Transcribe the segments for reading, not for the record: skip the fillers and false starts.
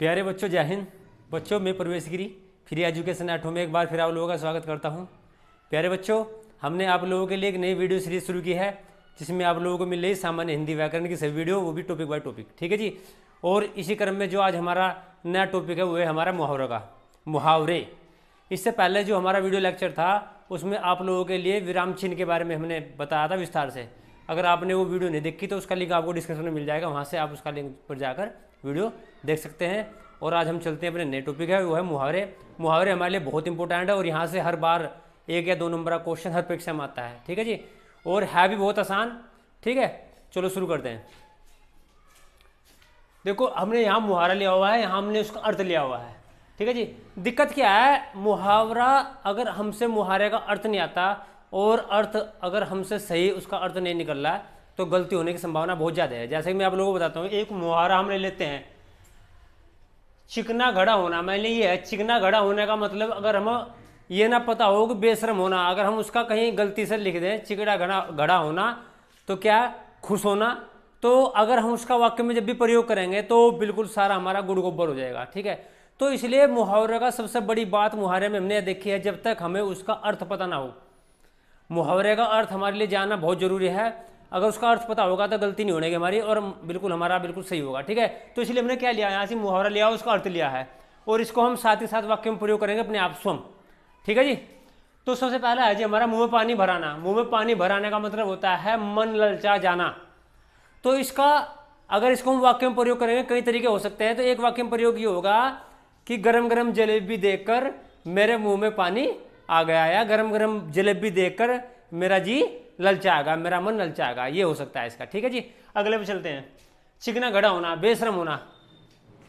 प्यारे बच्चों, जय हिंद। बच्चों, मैं प्रवेश गिरी फ्री एजुकेशन ऐट होम में एक बार फिर आप लोगों का स्वागत करता हूं। प्यारे बच्चों, हमने आप लोगों के लिए एक नई वीडियो सीरीज शुरू की है जिसमें आप लोगों को मिल रही सामान्य हिंदी व्याकरण की सभी वीडियो, वो भी टॉपिक बाय टॉपिक। ठीक है जी। और इसी क्रम में जो आज हमारा नया टॉपिक है वो है हमारा मुहावरा का मुहावरे। इससे पहले जो हमारा वीडियो लेक्चर था उसमें आप लोगों के लिए विराम चिन्ह के बारे में हमने बताया था विस्तार से। अगर आपने वो वीडियो नहीं देखी तो उसका लिंक आपको डिस्क्रिप्शन में मिल जाएगा, वहाँ से आप उसका लिंक पर जाकर वीडियो देख सकते हैं। और आज हम चलते हैं अपने नए टॉपिक है, वो है मुहावरे। मुहावरे हमारे लिए बहुत इंपॉर्टेंट है और यहाँ से हर बार 1 या 2 नंबर का क्वेश्चन हर परीक्षा में आता है। ठीक है जी। और है भी बहुत आसान। ठीक है, चलो शुरू करते हैं। देखो, हमने यहाँ मुहावरा लिया हुआ है, यहाँ हमने उसका अर्थ लिया हुआ है। ठीक है जी। दिक्कत क्या है, मुहावरा अगर हमसे मुहावरे का अर्थ नहीं आता और अर्थ अगर हमसे सही उसका अर्थ नहीं निकल रहा है तो गलती होने की संभावना बहुत ज़्यादा है। जैसे कि मैं आप लोगों को बताता हूँ, एक मुहावरा हम ले लेते हैं, चिकना घड़ा होना। मैंने ये है, चिकना घड़ा होने का मतलब अगर हम ये ना पता हो कि बेशरम होना, अगर हम उसका कहीं गलती से लिख दें चिकना घड़ा होना तो क्या खुश होना, तो अगर हम उसका वाक्य में जब भी प्रयोग करेंगे तो बिल्कुल सारा हमारा गुड़ गोबर हो जाएगा। ठीक है, तो इसलिए मुहावरे का सबसे बड़ी बात मुहावरे में हमने देखी है, जब तक हमें उसका अर्थ पता ना हो, मुहावरे का अर्थ हमारे लिए जानना बहुत जरूरी है। अगर उसका अर्थ पता होगा तो गलती नहीं होगी हमारी और बिल्कुल हमारा बिल्कुल सही होगा। ठीक है, तो इसलिए हमने क्या लिया, यहाँ से मुहावरा लिया, उसका अर्थ लिया है और इसको हम साथ ही साथ वाक्य में प्रयोग करेंगे अपने आप स्वयं। ठीक है जी। तो सबसे पहला है जी हमारा मुंह में पानी भराना। मुंह में पानी भराने का मतलब होता है मन ललचा जाना। तो इसका अगर इसको हम वाक्य में प्रयोग करेंगे कई तरीके हो सकते हैं। तो एक वाक्य में प्रयोग ये होगा कि गरम गरम जलेबी देखकर मेरे मुंह में पानी आ गया, या गरम गरम जलेबी देखकर मेरा जी ललचाएगा, मेरा मन ललचाएगा, ये हो सकता है इसका। ठीक है जी। अगले पे चलते हैं। चिकना घड़ा होना, बेशरम होना।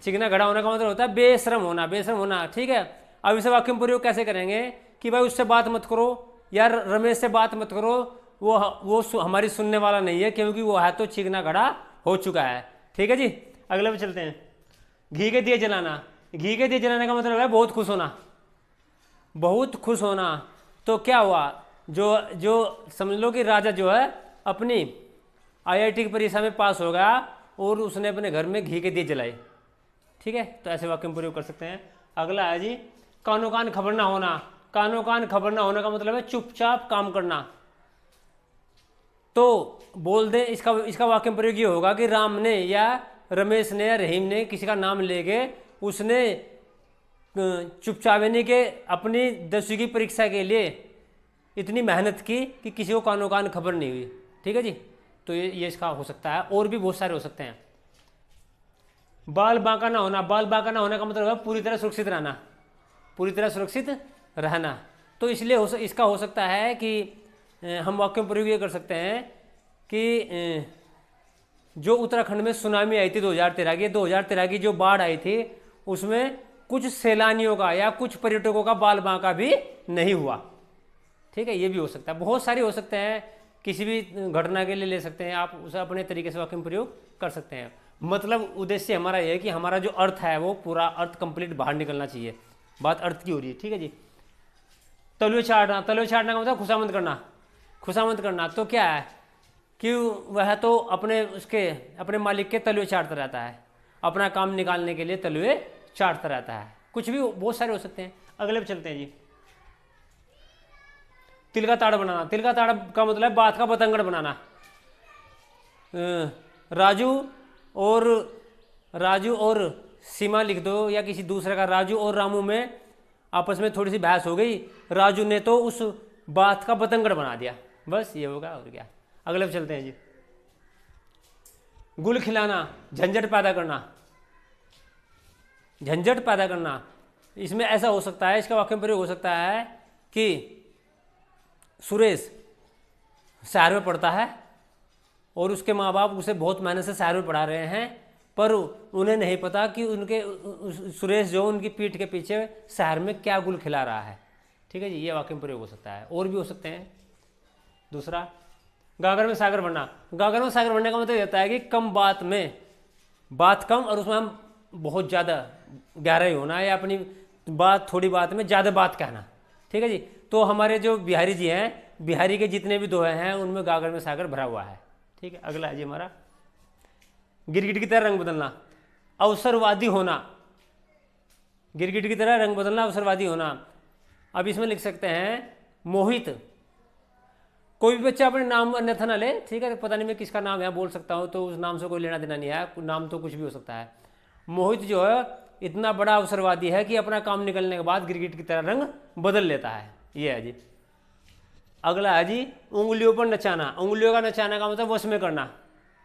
चिकना घड़ा होने का मतलब होता है बेशरम होना, बेशरम होना। ठीक है, अब इसे वाक्य में प्रयोग कैसे करेंगे कि भाई उससे बात मत करो, यार रमेश से बात मत करो, वो हमारी सुनने वाला नहीं है क्योंकि वो है तो चिकना घड़ा हो चुका है। ठीक है जी। अगले पे चलते हैं। घी के दिए जलाना। घी के दिए जलाने का मतलब है बहुत खुश होना, बहुत खुश होना। तो क्या हुआ, जो समझ लो कि राजा जो है अपनी आईआईटी की परीक्षा में पास हो गया और उसने अपने घर में घी के दिए जलाए। ठीक है, तो ऐसे वाक्य में प्रयोग कर सकते हैं। अगला है जी कानो कान खबर ना होना। कानो कान खबर ना होने का मतलब है चुपचाप काम करना। तो बोल दे, इसका वाक्य में प्रयोग ये होगा कि राम ने या रमेश ने या रहीम ने किसी का नाम लेके उसने चुपचाप यानी कि अपनी 10वीं की परीक्षा के लिए इतनी मेहनत की कि किसी को कानो कान खबर नहीं हुई। ठीक है जी। तो ये इसका हो सकता है, और भी बहुत सारे हो सकते हैं। बाल बांका ना होना। बाल बांका ना होने का मतलब है पूरी तरह सुरक्षित रहना, पूरी तरह सुरक्षित रहना। तो इसलिए इसका हो सकता है कि हम वाक्य में प्रयोग ये कर सकते हैं कि जो उत्तराखंड में सुनामी आई थी 2013 की जो बाढ़ आई थी उसमें कुछ सैलानियों का या कुछ पर्यटकों का बाल बांका भी नहीं हुआ। ठीक है, ये भी हो सकता है। बहुत सारे हो सकते हैं, किसी भी घटना के लिए ले सकते हैं आप, उसे अपने तरीके से वाक्य में प्रयोग कर सकते हैं। मतलब उद्देश्य हमारा यह है कि हमारा जो अर्थ है वो पूरा अर्थ कंप्लीट बाहर निकलना चाहिए। बात अर्थ की हो रही है। ठीक है जी। तलवे चाटना। तलवे चाटना का मतलब खुशामद करना, खुशामद करना। तो क्या है कि वह तो अपने मालिक के तलवे चाटता रहता है, अपना काम निकालने के लिए तलवे चाटता रहता है। कुछ भी बहुत सारे हो सकते हैं। अगले पे चलते हैं जी। तिल का ताड़ बनाना। तिल का ताड़ का मतलब बात का बतंगड़ बनाना। राजू और सीमा लिख दो, या किसी दूसरे का। राजू और रामू में आपस में थोड़ी सी बहस हो गई, राजू ने तो उस बात का बतंगड़ बना दिया। बस ये होगा, और क्या। अगले पे चलते हैं जी। गुल खिलाना, झंझट पैदा करना। झंझट पैदा करना, इसमें ऐसा हो सकता है, इसका वाक्य में प्रयोग हो सकता है कि सुरेश शहर में पढ़ता है और उसके माँ बाप उसे बहुत मेहनत से शहर में पढ़ा रहे हैं, पर उन्हें नहीं पता कि उनके सुरेश जो उनकी पीठ के पीछे शहर में क्या गुल खिला रहा है। ठीक है जी, ये वाक्य में प्रयोग हो सकता है। और भी हो सकते हैं। दूसरा, गागर में सागर भरना। गागर में सागर भरने का मतलब होता है कि कम बात में बात कम और उसमें हम बहुत ज़्यादा गहराई होना, या अपनी बात थोड़ी बात में ज़्यादा बात कहना। ठीक है जी। तो हमारे जो बिहारी जी हैं, बिहारी के जितने भी दोहे हैं उनमें गागर में सागर भरा हुआ है। ठीक है, अगला है जी हमारा गिरगिट की तरह रंग बदलना। अवसरवादी होना। गिरगिट की तरह रंग बदलना, अवसरवादी होना। अब इसमें लिख सकते हैं मोहित। कोई भी बच्चा अपने नाम अन्यथा ना ले, ठीक है, पता नहीं मैं किसका नाम यहाँ बोल सकता हूँ, तो उस नाम से कोई लेना देना नहीं है, नाम तो कुछ भी हो सकता है। मोहित जो है इतना बड़ा अवसरवादी है कि अपना काम निकलने के बाद गिरगिट की तरह रंग बदल लेता है। ये है जी। अगला है जी उंगलियों पर नचाना। उंगलियों का नचाना का मतलब वश में करना,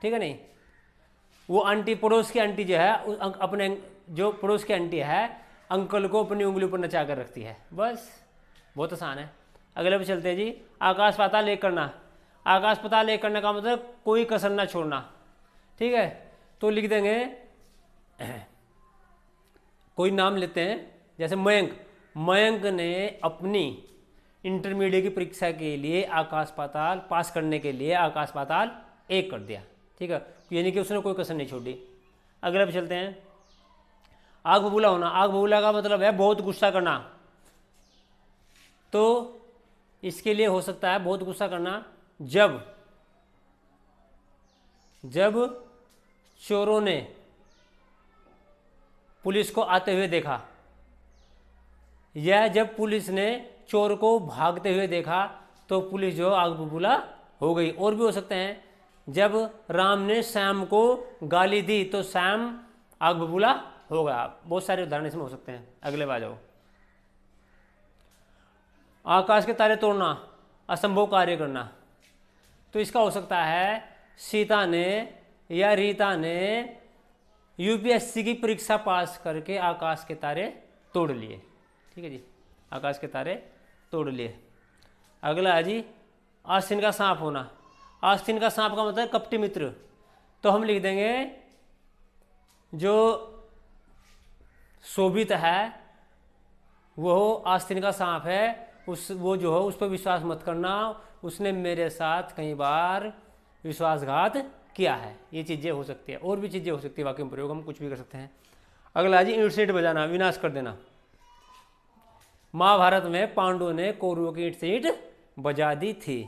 ठीक है नहीं। वो आंटी, पड़ोस की आंटी जो है अपने, जो पड़ोस की आंटी है अंकल को अपनी उंगलियों पर नचा कर रखती है, बस बहुत आसान है। अगले पे चलते हैं जी। आकाश पाताल एक करना। आकाश पाताल एक करने का मतलब कोई कसर ना छोड़ना, ठीक है। तो लिख देंगे कोई नाम लेते हैं, जैसे मयंक। मयंक ने अपनी इंटरमीडिएट की परीक्षा के लिए आकाश पाताल पास करने के लिए आकाश पाताल एक कर दिया, ठीक है, यानी कि उसने कोई कसर नहीं छोड़ी। अगले पे चलते हैं। आग बबूला होना। आग बबूला का मतलब है बहुत गुस्सा करना। तो इसके लिए हो सकता है बहुत गुस्सा करना जब चोरों ने पुलिस को आते हुए देखा, या जब पुलिस ने चोर को भागते हुए देखा तो पुलिस जो आग बबूला हो गई। और भी हो सकते हैं जब राम ने श्याम को गाली दी तो श्याम आग बबूला हो गया। बहुत सारे उदाहरण इसमें हो सकते हैं। अगले बार जाओ। आकाश के तारे तोड़ना, असंभव कार्य करना। तो इसका हो सकता है सीता ने या रीता ने यूपीएससी की परीक्षा पास करके आकाश के तारे तोड़ लिए, ठीक है जी, आकाश के तारे तोड़ लिए। अगला है जी आस्तीन का सांप होना। आस्तीन का सांप का मतलब कपटी मित्र। तो हम लिख देंगे जो शोभित है वो आस्तीन का सांप है, वो जो है उस पर विश्वास मत करना, उसने मेरे साथ कई बार विश्वासघात किया है। ये चीज़ें हो सकती है, और भी चीज़ें हो सकती है, वाक्य में प्रयोग हम कुछ भी कर सकते हैं। अगला जी ईंट से ईंट बजाना, विनाश कर देना। महाभारत में पांडवों ने कौरवों की ईंट से ईंट बजा दी थी,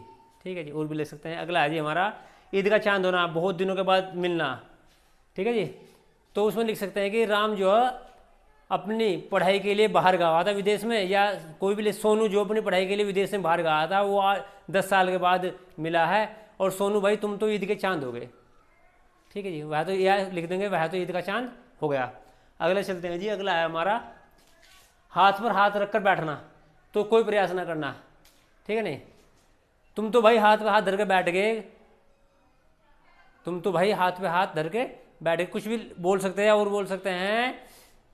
ठीक है जी, और भी ले सकते हैं। अगला है जी हमारा ईद का चांद होना, बहुत दिनों के बाद मिलना, ठीक है जी। तो उसमें लिख सकते हैं कि राम जो है अपनी पढ़ाई के लिए बाहर गया था विदेश में, या कोई भी सोनू जो अपनी पढ़ाई के लिए विदेश में बाहर गया था, वो 10 साल के बाद मिला है, और सोनू भाई तुम तो ईद के चांद हो गए, ठीक है जी। वह तो यह लिख देंगे वह तो ईद का चांद हो गया। अगले चलते हैं जी। अगला है हमारा हाथ पर हाथ रखकर बैठना। तो कोई प्रयास ना करना, ठीक है नहीं। तुम तो भाई हाथ पे हाथ धर के बैठ गए, तुम तो भाई हाथ पे हाथ धर के बैठ गए, कुछ भी बोल सकते हैं। और बोल सकते हैं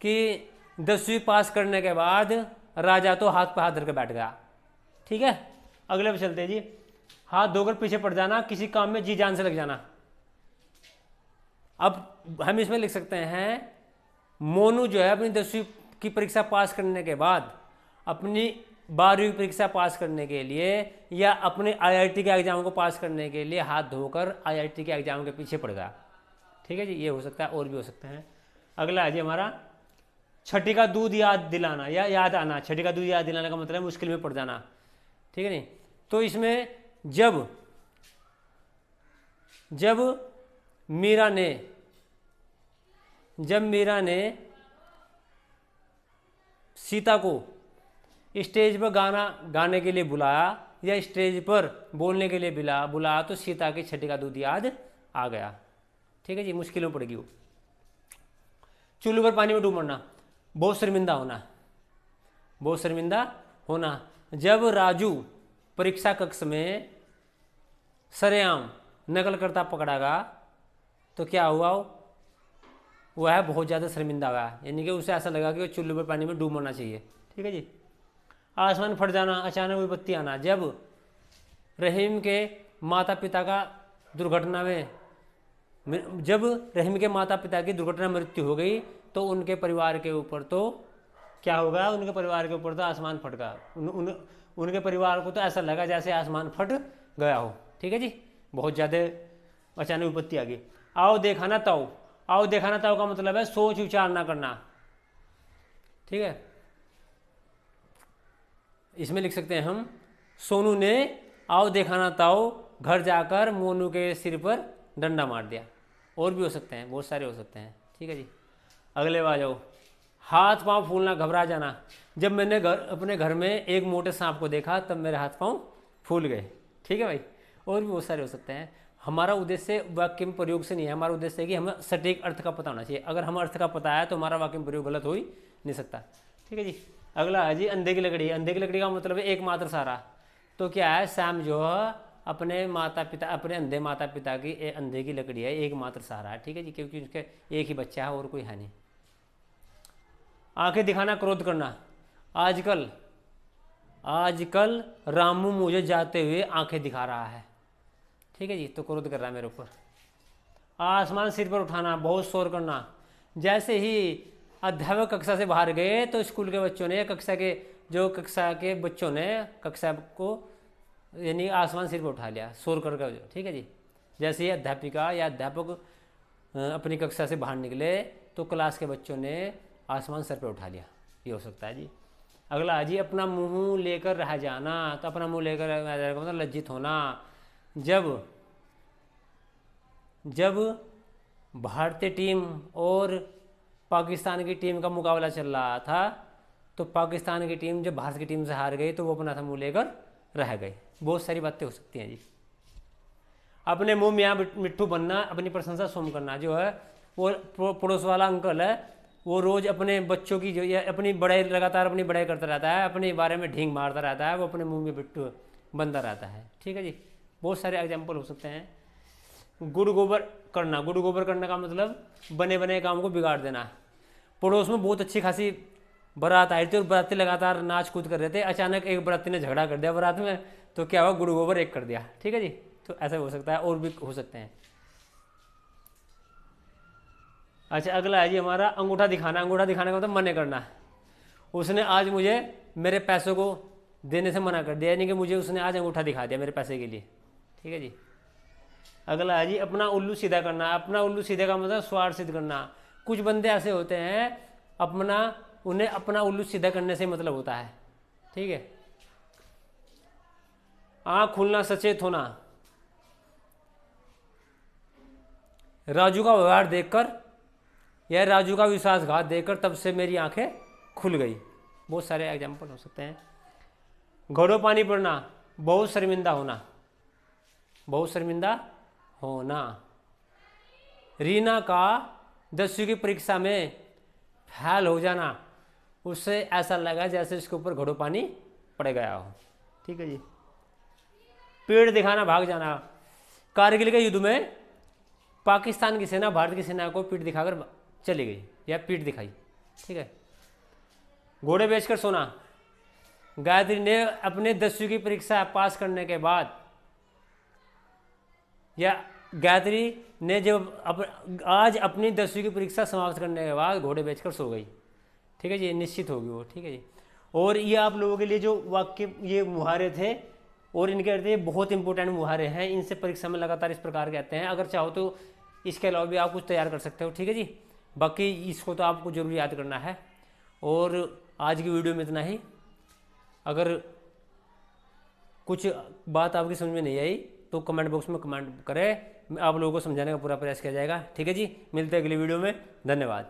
कि 10वीं पास करने के बाद राजा तो हाथ पे हाथ धर के बैठ गया, ठीक है। अगले पे चलते हैं जी। हाथ धोकर पीछे पड़ जाना, किसी काम में जी जान से लग जाना। अब हम इसमें लिख सकते हैं मोनू जो है अपनी 10वीं की परीक्षा पास करने के बाद अपनी 12वीं परीक्षा पास करने के लिए या अपने आईआईटी के एग्जाम को पास करने के लिए हाथ धोकर आईआईटी के एग्जाम के पीछे पड़ गया, ठीक है जी। ये हो सकता है, और भी हो सकते हैं। अगला है जी हमारा छठी का दूध याद दिलाना या याद आना। छठी का दूध याद दिलाने का मतलब है मुश्किल में पड़ जाना, ठीक है नहीं। तो इसमें जब मीरा ने सीता को स्टेज पर गाने के लिए बुलाया या स्टेज पर बोलने के लिए बुलाया तो सीता की छठी का दूध याद आ गया, ठीक है जी, मुश्किलों पड़ गई वो। चूल्हे पर पानी में डूब मरना, बहुत शर्मिंदा होना। जब राजू परीक्षा कक्ष में सरेआम नकल करता पकड़ा गया तो क्या हुआ, वह बहुत ज़्यादा शर्मिंदा हुआ, यानी कि उसे ऐसा लगा कि वो चूल्हे पर पानी में डूब मरना चाहिए, ठीक है जी। आसमान फट जाना, अचानक विपत्ति आना। जब रहीम के माता पिता की दुर्घटना में मृत्यु हो गई तो उनके परिवार के ऊपर तो क्या होगा, उनके परिवार के ऊपर तो आसमान फट गया। उनके परिवार को तो ऐसा लगा जैसे आसमान फट गया हो, ठीक है जी, बहुत ज़्यादा अचानक विपत्ति आ गई। आओ देखा ना ताऊ का मतलब है सोच विचार ना करना, ठीक है। इसमें लिख सकते हैं हम सोनू ने आओ देखा ना ताऊ घर जाकर मोनू के सिर पर डंडा मार दिया। और भी हो सकते हैं, बहुत सारे हो सकते हैं, ठीक है जी। अगले बार जाओ। हाथ पांव फूलना, घबरा जाना। जब मैंने अपने घर में एक मोटे सांप को देखा तब मेरे हाथ पांव फूल गए। ठीक है भाई, और भी बहुत सारे हो सकते हैं। हमारा उद्देश्य वाक्य में प्रयोग से नहीं है, हमारा उद्देश्य है कि हमें सटीक अर्थ का पता होना चाहिए। अगर हम अर्थ का पता है तो हमारा वाक्य में प्रयोग गलत हो ही नहीं सकता। ठीक है जी। अगला है जी अंधे की लकड़ी। अंधे की लकड़ी का मतलब है एकमात्र सहारा। तो क्या है, सैम जो है अपने माता पिता, अपने अंधे माता पिता की अंधे की लकड़ी है, एकमात्र सहारा है। ठीक है जी, क्योंकि उसके एक ही बच्चा है और कोई है नहीं। आंखें दिखाना, क्रोध करना। आजकल रामू मुझे जाते हुए आंखें दिखा रहा है। ठीक है जी, तो क्रोध कर रहा है मेरे ऊपर। आसमान सिर पर उठाना, बहुत शोर करना। जैसे ही अध्यापक कक्षा से बाहर गए तो स्कूल के बच्चों ने, कक्षा के बच्चों ने कक्षा को यानी आसमान सिर पर उठा लिया, शोर करके। ठीक है जी, जैसे ही अध्यापिका या अध्यापक अपनी कक्षा से बाहर निकले तो क्लास के बच्चों ने आसमान सर पर उठा लिया। ये हो सकता है जी। अगला है जी अपना मुंह लेकर रह जाना। तो अपना मुंह लेकर रह जाने का मतलब लज्जित होना। जब भारतीय टीम और पाकिस्तान की टीम का मुकाबला चल रहा था तो पाकिस्तान की टीम जब भारत की टीम से हार गई तो वो अपना मुंह लेकर रह गए। बहुत सारी बातें हो सकती हैं जी। अपने मुंह मियाँ मिट्ठू बनना, अपनी प्रशंसा सोम करना। जो है वो पड़ोस वाला अंकल है, वो रोज़ अपने बच्चों की जो अपनी बड़ाई, लगातार अपनी बड़ाई करता रहता है, अपने बारे में ढींग मारता रहता है, वो अपने मुंह में मिट्टू बनता रहता है। ठीक है जी, बहुत सारे एग्जाम्पल हो सकते हैं। गुड़ गोबर करना। गुड़ गोबर करने का मतलब बने बने काम को बिगाड़ देना। पड़ोस में बहुत अच्छी खासी बारात आई थी और बाराती लगातार नाच कूद कर रहे थे, अचानक एक बाराती ने झगड़ा कर दिया बारात में, तो क्या हुआ, गुड़ गोबर एक कर दिया। ठीक है जी, तो ऐसा हो सकता है, और भी हो सकते हैं। अच्छा, अगला है जी हमारा अंगूठा दिखाना। अंगूठा दिखाने का मतलब मना करना। उसने आज मुझे मेरे पैसों को देने से मना कर दिया, यानी कि मुझे उसने आज अंगूठा दिखा दिया मेरे पैसे के लिए। ठीक है जी। अगला है जी अपना उल्लू सीधा करना। अपना उल्लू सीधे का मतलब स्वार्थ सिद्ध करना। कुछ बंदे ऐसे होते हैं उन्हें अपना उल्लू सीधा करने से मतलब होता है। ठीक है। आँख खुलना, सचेत होना। राजू का व्यवहार देखकर या राजू का विश्वासघात देखकर तब से मेरी आंखें खुल गई। बहुत सारे एग्जाम्पल हो सकते हैं। घड़ों पानी पड़ना, बहुत शर्मिंदा होना। बहुत शर्मिंदा होना। रीना का 10वीं की परीक्षा में फेल हो जाना, उससे ऐसा लगा जैसे इसके ऊपर घड़ों पानी पड़ गया हो। ठीक है जी। पेड़ दिखाना, भाग जाना। कारगिल के युद्ध में पाकिस्तान की सेना भारत की सेना को पीठ दिखाकर चली गई या पीठ दिखाई। ठीक है। घोड़े बेचकर सोना। गायत्री ने अपने 10वीं की परीक्षा पास करने के बाद या गायत्री ने जब आज अपनी 10वीं की परीक्षा समाप्त करने के बाद घोड़े बेचकर सो गई। ठीक है जी, निश्चित होगी वो। ठीक है जी। और ये आप लोगों के लिए जो वाक्य ये मुहारे थे और इनके अर्थ ये बहुत इंपॉर्टेंट मुहारे हैं, इनसे परीक्षा में लगातार इस प्रकार के आते हैं। अगर चाहो तो इसके अलावा भी आप कुछ तैयार कर सकते हो। ठीक है जी। बाकी इसको तो आपको जरूर याद करना है। और आज की वीडियो में इतना ही। अगर कुछ बात आपकी समझ में नहीं आई तो कमेंट बॉक्स में कमेंट करें, आप लोगों को समझाने का पूरा प्रयास किया जाएगा। ठीक है जी, मिलते हैं अगली वीडियो में। धन्यवाद।